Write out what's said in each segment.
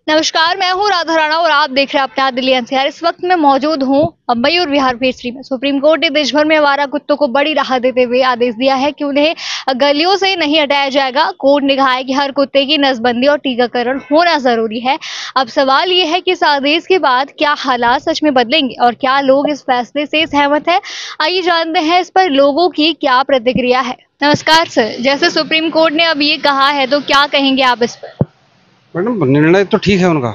नमस्कार, मैं हूँ राधा राणा और आप देख रहे हैं अपना दिल्ली एनसीआर। इस वक्त मैं मौजूद हूँ मयूर विहार फेज 3 में। सुप्रीम कोर्ट ने देश भर में आवारा कुत्तों को बड़ी राहत देते हुए आदेश दिया है कि उन्हें गलियों से नहीं हटाया जाएगा। कोर्ट ने कहा है कि हर कुत्ते की नसबंदी और टीकाकरण होना जरूरी है। अब सवाल ये है कि इस आदेश के बाद क्या हालात सच में बदलेंगे और क्या लोग इस फैसले से सहमत है। आइए जानते हैं इस पर लोगों की क्या प्रतिक्रिया है। नमस्कार सर, जैसे सुप्रीम कोर्ट ने अब ये कहा है तो क्या कहेंगे आप इस पर? मैडम, निर्णय तो ठीक है उनका,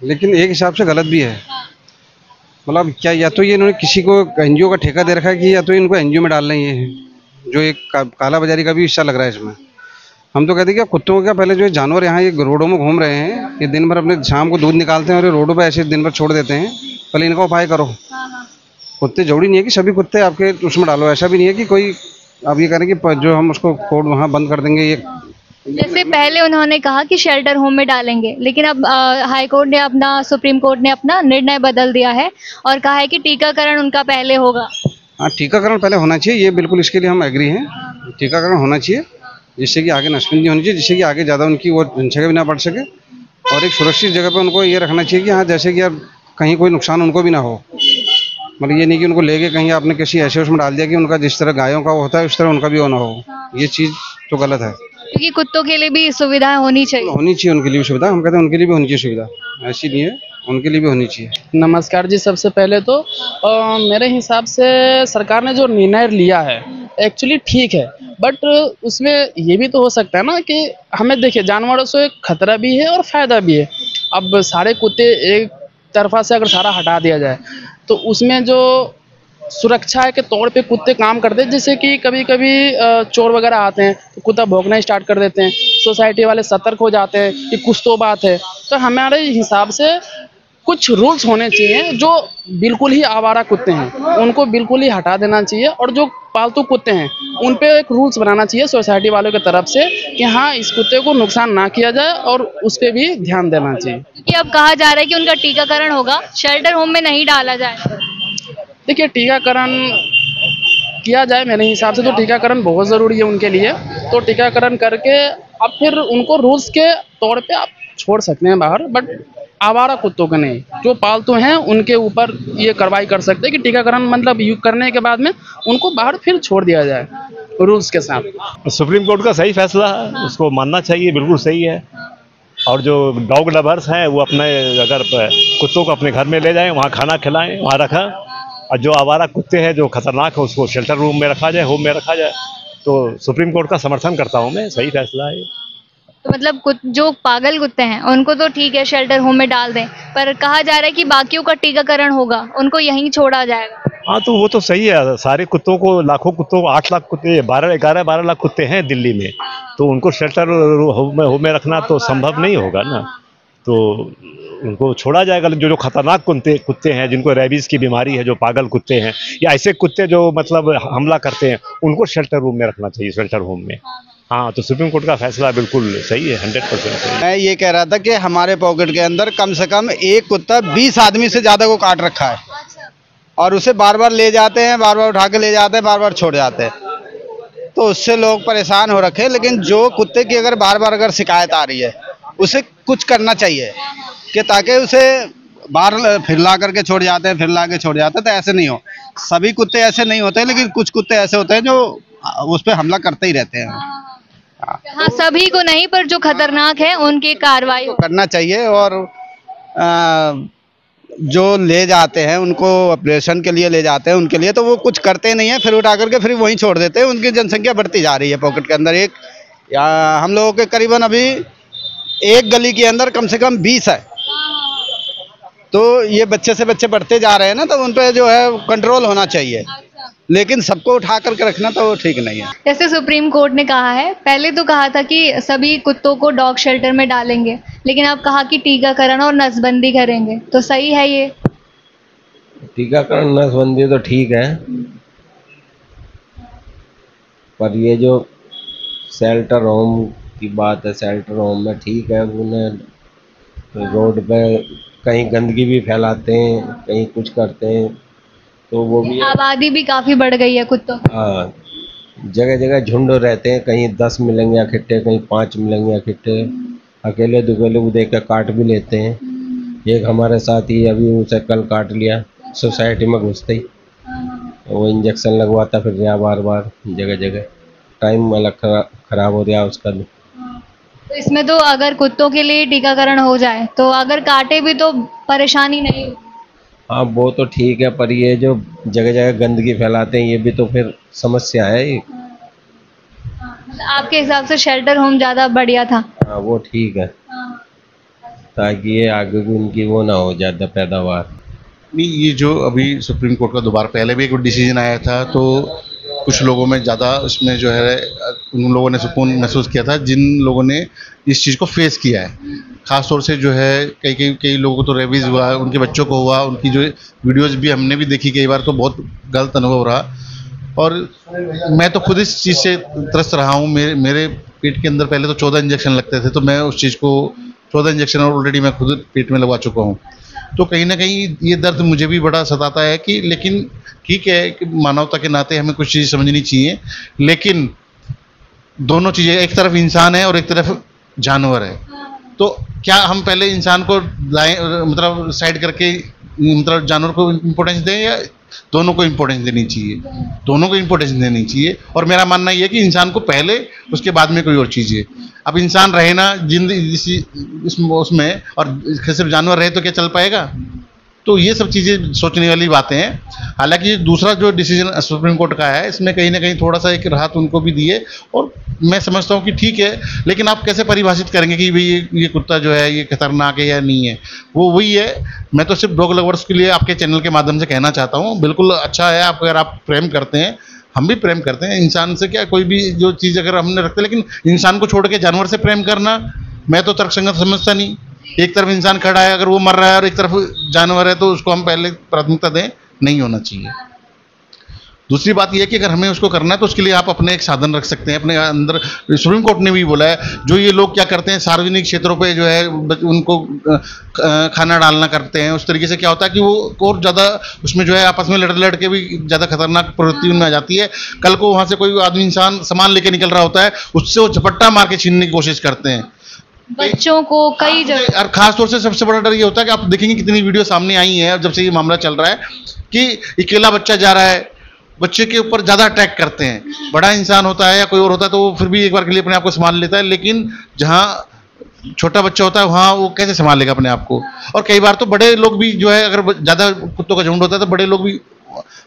लेकिन एक हिसाब से गलत भी है। मतलब क्या, या तो ये इन्होंने किसी को एनजीओ का ठेका दे रखा है कि या तो इनको एनजीओ में डाल रहे हैं, ये जो एक काला बाजारी का भी हिस्सा लग रहा है इसमें। हम तो कहते हैं कि कुत्तों को क्या, पहले जो जानवर यहाँ ये रोडों में घूम रहे हैं, ये दिन भर अपने शाम को दूध निकालते हैं और ये रोडों पर ऐसे दिन भर छोड़ देते हैं। पहले इनका उपाय करो। कुत्ते जरूरी नहीं है कि सभी कुत्ते आपके उसमें डालो, ऐसा भी नहीं है कि कोई आप ये करें कि जो हम उसको कोर्ट वहाँ बंद कर देंगे। ये जैसे पहले उन्होंने कहा कि शेल्टर होम में डालेंगे, लेकिन अब हाई कोर्ट ने सुप्रीम कोर्ट ने अपना निर्णय बदल दिया है और कहा है कि टीकाकरण उनका पहले होगा। हाँ, टीकाकरण पहले होना चाहिए, ये बिल्कुल इसके लिए हम एग्री हैं। टीकाकरण होना चाहिए जिससे कि आगे नसबंदी होनी चाहिए, जिससे कि आगे ज़्यादा उनकी वो जनसंख्या भी ना बढ़ सके और एक सुरक्षित जगह पे उनको ये रखना चाहिए कि हाँ, जैसे कि यार कहीं कोई नुकसान उनको भी ना हो। मतलब ये नहीं कि उनको ले गए कहीं आपने किसी ऐसे उसमें डाल दिया कि उनका जिस तरह गायों का होता है उस तरह उनका भी होना हो। ये चीज़ तो गलत है। क्योंकि कुत्तों के लिए भी सुविधाएं होनी चाहिए। होनी चाहिए उनके लिए भी सुविधा, हम कहते हैं उनके लिए भी होनी चाहिए सुविधा, ऐसी नहीं है, उनके लिए भी होनी चाहिए। नमस्कार जी। सबसे पहले तो मेरे हिसाब से सरकार ने जो निर्णय लिया है एक्चुअली ठीक है, बट उसमें ये भी तो हो सकता है ना कि हमें देखिए जानवरों से खतरा भी है और फ़ायदा भी है। अब सारे कुत्ते एक तरफा से अगर सारा हटा दिया जाए तो उसमें जो सुरक्षा के तौर पे कुत्ते काम करते हैं, जैसे कि कभी कभी चोर वगैरह आते हैं तो कुत्ता भौंकना स्टार्ट कर देते हैं, सोसाइटी वाले सतर्क हो जाते हैं कि कुछ तो बात है। तो हमारे हिसाब से कुछ रूल्स होने चाहिए। जो बिल्कुल ही आवारा कुत्ते हैं उनको बिल्कुल ही हटा देना चाहिए और जो पालतू कुत्ते हैं उन पे एक रूल्स बनाना चाहिए सोसाइटी वालों की तरफ से कि हाँ, इस कुत्ते को नुकसान ना किया जाए और उस पर भी ध्यान देना चाहिए। क्योंकि अब कहा जा रहा है कि उनका टीकाकरण होगा, शेल्टर होम में नहीं डाला जाए। देखिए, टीकाकरण किया जाए मेरे हिसाब से तो टीकाकरण बहुत ज़रूरी है उनके लिए। तो टीकाकरण करके अब फिर उनको रूल्स के तौर पे आप छोड़ सकते हैं बाहर, बट आवारा कुत्तों के नहीं, जो पालतू हैं उनके ऊपर ये कार्रवाई कर सकते हैं कि टीकाकरण मतलब यूज करने के बाद में उनको बाहर फिर छोड़ दिया जाए रूल्स के साथ। सुप्रीम कोर्ट का सही फैसला है, उसको मानना चाहिए, बिल्कुल सही है। और जो डॉग लवर्स हैं वो अपने अगर कुत्तों को अपने घर में ले जाएं, वहाँ खाना खिलाएं, वहाँ रखा। और जो आवारा कुत्ते हैं जो खतरनाक है उसको शेल्टर रूम में रखा जाए, होम में रखा जाए। तो सुप्रीम कोर्ट का समर्थन करता हूँ मैं, सही फैसला है। तो मतलब जो पागल कुत्ते हैं उनको तो ठीक है शेल्टर होम में डाल दें, पर कहा जा रहा है कि बाकियों का टीकाकरण होगा, उनको यहीं छोड़ा जाएगा। हाँ, तो वो तो सही है। सारे कुत्तों को, लाखों कुत्तों को, 8 लाख कुत्ते, 12 लाख कुत्ते हैं दिल्ली में, तो उनको शेल्टर होम में रखना तो संभव नहीं होगा ना। तो उनको छोड़ा जाएगा। जो खतरनाक कुत्ते हैं, जिनको रेबीज की बीमारी है, जो पागल कुत्ते हैं या ऐसे कुत्ते जो मतलब हमला करते हैं, उनको शेल्टर रूम में रखना चाहिए, शेल्टर होम में। हाँ, तो सुप्रीम कोर्ट का फैसला बिल्कुल सही है, 100% सही है। मैं ये कह रहा था कि हमारे पॉकेट के अंदर कम से कम एक कुत्ता 20 आदमी से ज़्यादा को काट रखा है और उसे बार बार ले जाते हैं, बार बार उठा के ले जाते हैं, बार बार छोड़ जाते हैं। तो उससे लोग परेशान हो रखे हैं। लेकिन जो कुत्ते की अगर बार बार अगर शिकायत आ रही है, उसे कुछ करना चाहिए कि ताकि उसे बाहर फिर ला करके छोड़ जाते हैं, फिर ला के छोड़ जाते हैं। तो ऐसे नहीं हो, सभी कुत्ते ऐसे नहीं होते, लेकिन कुछ कुत्ते ऐसे होते हैं जो उस पर हमला करते ही रहते हैं। हाँ, सभी को नहीं, पर जो खतरनाक है उनकी कार्रवाई करना चाहिए। और जो ले जाते हैं उनको ऑपरेशन के लिए ले जाते हैं, उनके लिए तो वो कुछ करते नहीं है, फिर उठा करके फिर वहीं छोड़ देते हैं। उनकी जनसंख्या बढ़ती जा रही है पॉकेट के अंदर। हम लोगों के करीबन अभी एक गली के अंदर कम से कम 20 है। तो ये बच्चे से बच्चे बढ़ते जा रहे हैं ना, तो उन पे जो है कंट्रोल होना चाहिए, लेकिन सबको उठा करके रखना तो ठीक नहीं है। जैसे सुप्रीम कोर्ट ने कहा है, पहले तो कहा था कि सभी कुत्तों को डॉग शेल्टर में डालेंगे, लेकिन अब कहा कि टीकाकरण और नसबंदी करेंगे, तो सही है ये? टीकाकरण नसबंदी तो ठीक है, पर ये जो शेल्टर होम की बात है, शेल्टर होम में ठीक है, उन्हें रोड पे कहीं गंदगी भी फैलाते हैं, कहीं कुछ करते हैं, तो वो भी आबादी भी काफी बढ़ गई है कुत्तों। हाँ, जगह जगह झुंड रहते हैं, कहीं 10 मिलेंगे इकट्ठे, कहीं 5 मिलेंगे इकट्ठे, अकेले दुकेले वो देख कर काट भी लेते हैं। एक हमारे साथ ही अभी उसे कल काट लिया सोसाइटी में घुसते ही, वो इंजेक्शन लगवाता फिर रहा बार बार जगह जगह, टाइम अलग खराब हो रहा उसका। तो इसमें तो अगर कुत्तों के लिए टीकाकरण हो जाए तो अगर काटे भी तो परेशानी नहीं होगी। हाँ वो तो ठीक है, पर ये जो जगह जगह गंदगी फैलाते हैं ये भी तो फिर समस्या है एक। मतलब आपके हिसाब से शेल्टर होम ज़्यादा बढ़िया था। हाँ वो ठीक है, ताकि ये आगे भी उनकी वो ना हो ज़्यादा पैदावार। नहीं, ये जो अभी सुप्रीम कोर्ट का दोबारा पहले भी एक डिसीजन आया था, तो कुछ लोगों में ज़्यादा इसमें जो है उन लोगों ने सुकून महसूस किया था जिन लोगों ने इस चीज़ को फेस किया है। ख़ास तौर से जो है कई लोगों को तो रेबीज़ हुआ, उनके बच्चों को हुआ, उनकी जो वीडियोज़ भी हमने भी देखी कई बार, तो बहुत गलत अनुभव रहा। और मैं तो खुद इस चीज़ से त्रस्त रहा हूँ। मेरे पेट के अंदर पहले तो 14 इंजेक्शन लगते थे, तो मैं उस चीज़ को 14 इंजेक्शन ऑलरेडी मैं खुद पेट में लगवा चुका हूँ। तो कहीं ना कहीं ये दर्द मुझे भी बड़ा सताता है कि, लेकिन ठीक है कि मानवता के नाते हमें कुछ चीज़ समझनी चाहिए, लेकिन दोनों चीज़ें, एक तरफ इंसान है और एक तरफ जानवर है, तो क्या हम पहले इंसान को मतलब साइड करके मतलब जानवर को इम्पोर्टेंस दें, या दोनों को इम्पोर्टेंस देनी चाहिए? दोनों को इम्पोर्टेंस देनी चाहिए। और मेरा मानना ये है कि इंसान को पहले, उसके बाद में कोई और चीज़ है। अब इंसान रहे ना जिंदगी उसमें, और सिर्फ जानवर रहे तो क्या चल पाएगा? तो ये सब चीज़ें सोचने वाली बातें हैं। हालांकि दूसरा जो डिसीजन सुप्रीम कोर्ट का है, इसमें कहीं ना कहीं थोड़ा सा एक राहत उनको भी दी है, और मैं समझता हूँ कि ठीक है, लेकिन आप कैसे परिभाषित करेंगे कि भाई ये कुत्ता जो है ये खतरनाक है या नहीं है? वो वही है। मैं तो सिर्फ डॉग लवर्स के लिए आपके चैनल के माध्यम से कहना चाहता हूँ, बिल्कुल अच्छा है आप, अगर आप प्रेम करते हैं, हम भी प्रेम करते हैं इंसान से, क्या कोई भी जो चीज़ अगर हमने रखते हैं, लेकिन इंसान को छोड़ के जानवर से प्रेम करना मैं तो तर्कसंगत समझता नहीं। एक तरफ इंसान खड़ा है, अगर वो मर रहा है, और एक तरफ जानवर है, तो उसको हम पहले प्राथमिकता दें, नहीं होना चाहिए। दूसरी बात यह है कि अगर हमें उसको करना है तो उसके लिए आप अपने एक साधन रख सकते हैं अपने अंदर। सुप्रीम कोर्ट ने भी बोला है, जो ये लोग क्या करते हैं सार्वजनिक क्षेत्रों पे जो है उनको खाना डालना करते हैं, उस तरीके से क्या होता है कि वो और ज़्यादा उसमें जो है आपस में लड़ के भी ज़्यादा खतरनाक प्रवृत्ति उनमें आ जाती है। कल को वहाँ से कोई आदमी इंसान सामान लेके निकल रहा होता है, उससे वो झपट्टा मार के छीनने की कोशिश करते हैं बच्चों को कई जगह। और खास तौर से सबसे बड़ा डर ये होता है कि आप देखेंगे कितनी वीडियो सामने आई है जब से ये मामला चल रहा है, कि अकेला बच्चा जा रहा है, बच्चे के ऊपर ज़्यादा अटैक करते हैं। बड़ा इंसान होता है या कोई और होता है तो वो फिर भी एक बार के लिए अपने आप को संभाल लेता है, लेकिन जहाँ छोटा बच्चा होता है वहाँ वो कैसे संभाल लेगा अपने आप को? और कई बार तो बड़े लोग भी जो है, अगर ज़्यादा कुत्तों का झुंड होता है तो बड़े लोग भी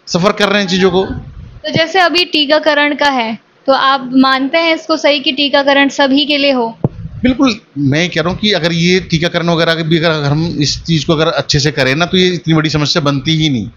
सफ़र कर रहे हैं चीज़ों को। तो जैसे अभी टीकाकरण का है, तो आप मानते हैं इसको सही कि टीकाकरण सभी के लिए हो? बिल्कुल, मैं कह रहा हूँ कि अगर ये टीकाकरण वगैरह भी अगर हम इस चीज़ को अगर अच्छे से करें ना, तो ये इतनी बड़ी समस्या बनती ही नहीं।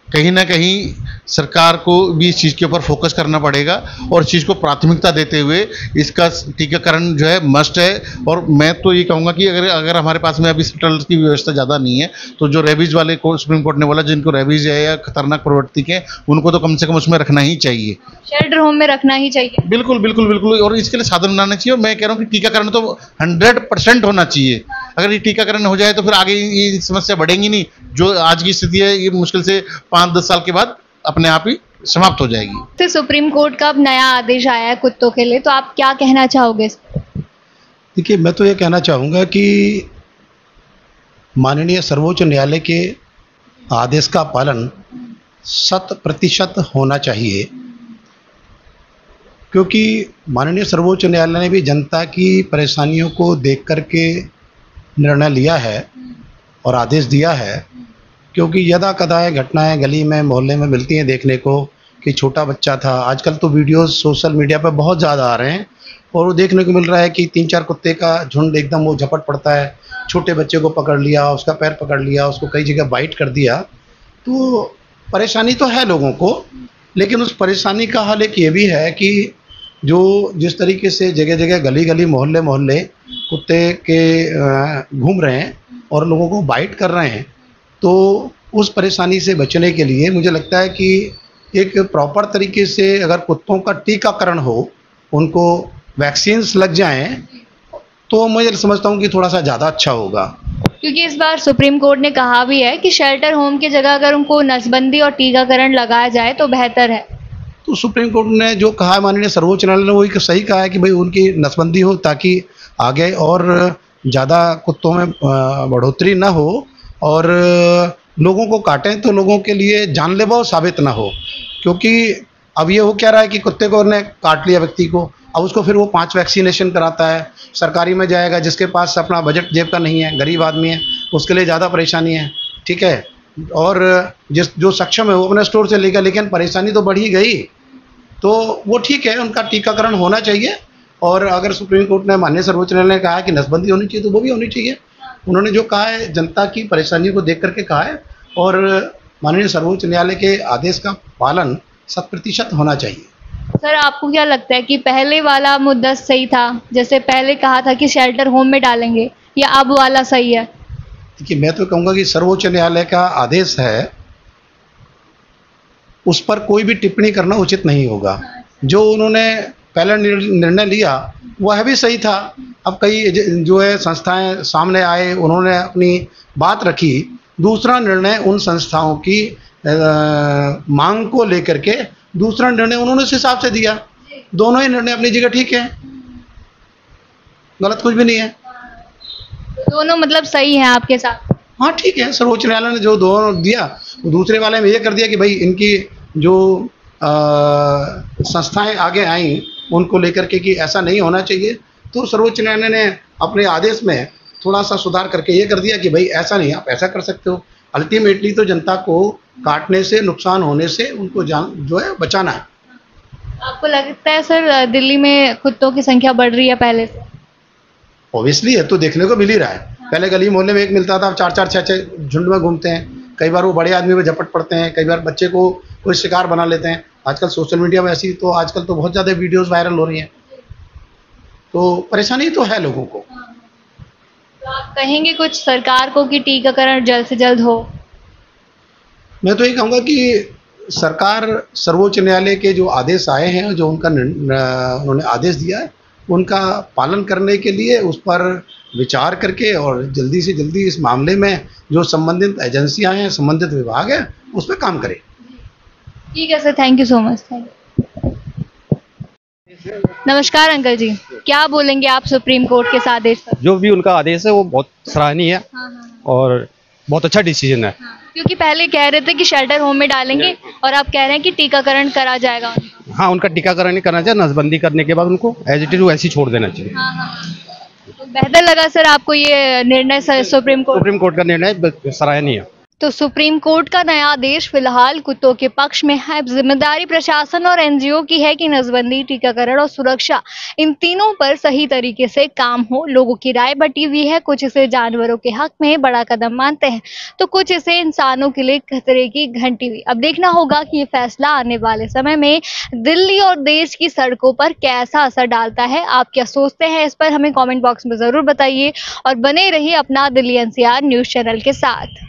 कहीं ना कहीं सरकार को भी इस चीज़ के ऊपर फोकस करना पड़ेगा, और इस चीज़ को प्राथमिकता देते हुए इसका टीकाकरण जो है मस्ट है। और मैं तो ये कहूँगा कि अगर हमारे पास में अभी सेंट्रल की व्यवस्था ज़्यादा नहीं है, तो जो रेबीज़ वाले को सुप्रीम कोर्ट ने बोला जिनको रेबीज़ है या खतरनाक प्रवृत्ति के, उनको तो कम से कम उसमें रखना ही चाहिए, शेल्टर होम में रखना ही चाहिए। बिल्कुल बिल्कुल बिल्कुल। और इसके लिए साधन बनाना चाहिए। मैं कह रहा हूँ कि टीकाकरण तो 100% होना चाहिए। अगर ये टीकाकरण हो जाए तो फिर आगे ये समस्या बढ़ेगी नहीं। जो आज की स्थिति है ये मुश्किल से 5-10 साल के बाद अपने आप ही समाप्त हो जाएगी। तो सुप्रीम कोर्ट का अब नया आदेश आया है कुत्तों के लिए, तो आप क्या कहना चाहोगे? देखिए, मैं तो ये कहना चाहूँगा कि माननीय सर्वोच्च न्यायालय के आदेश का पालन 100% होना चाहिए, क्योंकि माननीय सर्वोच्च न्यायालय ने भी जनता की परेशानियों को देख कर के निर्णय लिया है और आदेश दिया है। क्योंकि यदा कदा घटनाएं गली में मोहल्ले में मिलती हैं देखने को, कि छोटा बच्चा था। आजकल तो वीडियोस सोशल मीडिया पर बहुत ज़्यादा आ रहे हैं, और वो देखने को मिल रहा है कि 3-4 कुत्ते का झुंड एकदम वो झपट पड़ता है, छोटे बच्चे को पकड़ लिया, उसका पैर पकड़ लिया, उसको कई जगह बाइट कर दिया। तो परेशानी तो है लोगों को, लेकिन उस परेशानी का हल एक ये भी है कि जो जिस तरीके से जगह जगह गली गली मोहल्ले मोहल्ले कुत्ते के घूम रहे हैं और लोगों को बाइट कर रहे हैं, तो उस परेशानी से बचने के लिए मुझे लगता है कि एक प्रॉपर तरीके से अगर कुत्तों का टीकाकरण हो, उनको वैक्सीन्स लग जाएं, तो मैं समझता हूँ कि थोड़ा सा ज़्यादा अच्छा होगा। क्योंकि इस बार सुप्रीम कोर्ट ने कहा भी है कि शेल्टर होम की जगह अगर उनको नसबंदी और टीकाकरण लगाया जाए तो बेहतर है। तो सुप्रीम कोर्ट ने जो कहा है माननीय सर्वोच्च न्यायालय ने वही सही कहा है कि भाई उनकी नसबंदी हो, ताकि आगे और ज़्यादा कुत्तों में बढ़ोतरी ना हो और लोगों को काटें तो लोगों के लिए जानलेवा साबित ना हो। क्योंकि अब ये हो क्या रहा है कि कुत्ते को ने काट लिया व्यक्ति को, अब उसको फिर वो 5 वैक्सीनेशन कराता है, सरकारी में जाएगा, जिसके पास अपना बजट जेब का नहीं है, गरीब आदमी है, उसके लिए ज़्यादा परेशानी है, ठीक है। और जो सक्षम है वो अपने स्टोर से लेगा, लेकिन परेशानी तो बढ़ ही गई। तो वो ठीक है, उनका टीकाकरण होना चाहिए। और अगर सुप्रीम कोर्ट ने, माननीय सर्वोच्च न्यायालय ने कहा है कि नसबंदी होनी चाहिए, तो वो भी होनी चाहिए। उन्होंने जो कहा है जनता की परेशानियों को देख करके कहा है, और माननीय सर्वोच्च न्यायालय के आदेश का पालन 100% होना चाहिए। सर, आपको क्या लगता है कि पहले वाला मुद्दा सही था, जैसे पहले कहा था कि शेल्टर होम में डालेंगे, या अब वाला सही है? देखिए, मैं तो कहूँगा कि सर्वोच्च न्यायालय का आदेश है, उस पर कोई भी टिप्पणी करना उचित नहीं होगा। जो उन्होंने पहला निर्णय लिया वह भी सही था। अब कई जो है संस्थाएं सामने आए, उन्होंने अपनी बात रखी। दूसरा निर्णय उन संस्थाओं की मांग को लेकर के दूसरा निर्णय उन्होंने उस हिसाब से दिया। दोनों ही निर्णय अपनी जगह ठीक है, गलत कुछ भी नहीं है। दोनों मतलब सही हैं आपके साथ? हाँ, ठीक है। सर्वोच्च न्यायालय ने जो दोनों दिया, तो दूसरे वाले में ये कर दिया कि भाई इनकी जो संस्थाएं आगे आई उनको लेकर के कि ऐसा नहीं होना चाहिए, तो सर्वोच्च न्यायालय ने अपने आदेश में थोड़ा सा सुधार करके ये कर दिया कि भाई ऐसा नहीं, आप ऐसा कर सकते हो। अल्टीमेटली तो जनता को काटने से, नुकसान होने से उनको जान जो है बचाना है। आपको लगता है सर दिल्ली में कुत्तों की संख्या बढ़ रही है पहले से? ऑब्वियसली है, तो देखने को मिल ही रहा है। पहले गली मोहल्ले में एक मिलता था, अब 4-4 6-6 झुंड में घूमते हैं। कई बार वो बड़े आदमी पे झपट पड़ते हैं, कई बार बच्चे को कोई शिकार बना लेते हैं। आजकल सोशल मीडिया में ऐसी, तो आजकल तो बहुत ज़्यादा वीडियोस वायरल हो रही हैं, तो परेशानी तो है लोगों को। तो आप कहेंगे कुछ सरकार को कि टीकाकरण जल्द से जल्द हो? मैं तो ये कहूँगा कि सरकार, सर्वोच्च न्यायालय के जो आदेश आए हैं, जो उनका उन्होंने आदेश दिया है, उनका पालन करने के लिए उस पर विचार करके और जल्दी से जल्दी इस मामले में जो संबंधित एजेंसियां हैं, संबंधित विभाग है, उस पर काम करें। ठीक है sir, thank you so much. नमस्कार अंकल जी, क्या बोलेंगे आप सुप्रीम कोर्ट के इस आदेश पर? जो भी उनका आदेश है वो बहुत सराहनीय है और बहुत अच्छा डिसीजन है। क्योंकि पहले कह रहे थे कि शेल्टर होम में डालेंगे, और आप कह रहे हैं कि टीकाकरण करा जाएगा उनका। हाँ, उनका टीकाकरण नहीं करना चाहिए, नसबंदी करने के बाद उनको एज इट इज वैसे ही छोड़ देना चाहिए। तो बेहतर लगा सर आपको ये निर्णय सुप्रीम कोर्ट का निर्णय सराहनीय है। तो सुप्रीम कोर्ट का नया आदेश फिलहाल कुत्तों के पक्ष में है। जिम्मेदारी प्रशासन और एनजीओ की है कि नसबंदी, टीकाकरण और सुरक्षा, इन तीनों पर सही तरीके से काम हो। लोगों की राय बटी हुई है, कुछ इसे जानवरों के हक में बड़ा कदम मानते हैं, तो कुछ इसे इंसानों के लिए खतरे की घंटी हुई। अब देखना होगा कि ये फैसला आने वाले समय में दिल्ली और देश की सड़कों पर कैसा असर डालता है। आप क्या सोचते हैं इस पर हमें कॉमेंट बॉक्स में जरूर बताइए, और बने रहिए अपना दिल्ली एनसीआर न्यूज चैनल के साथ।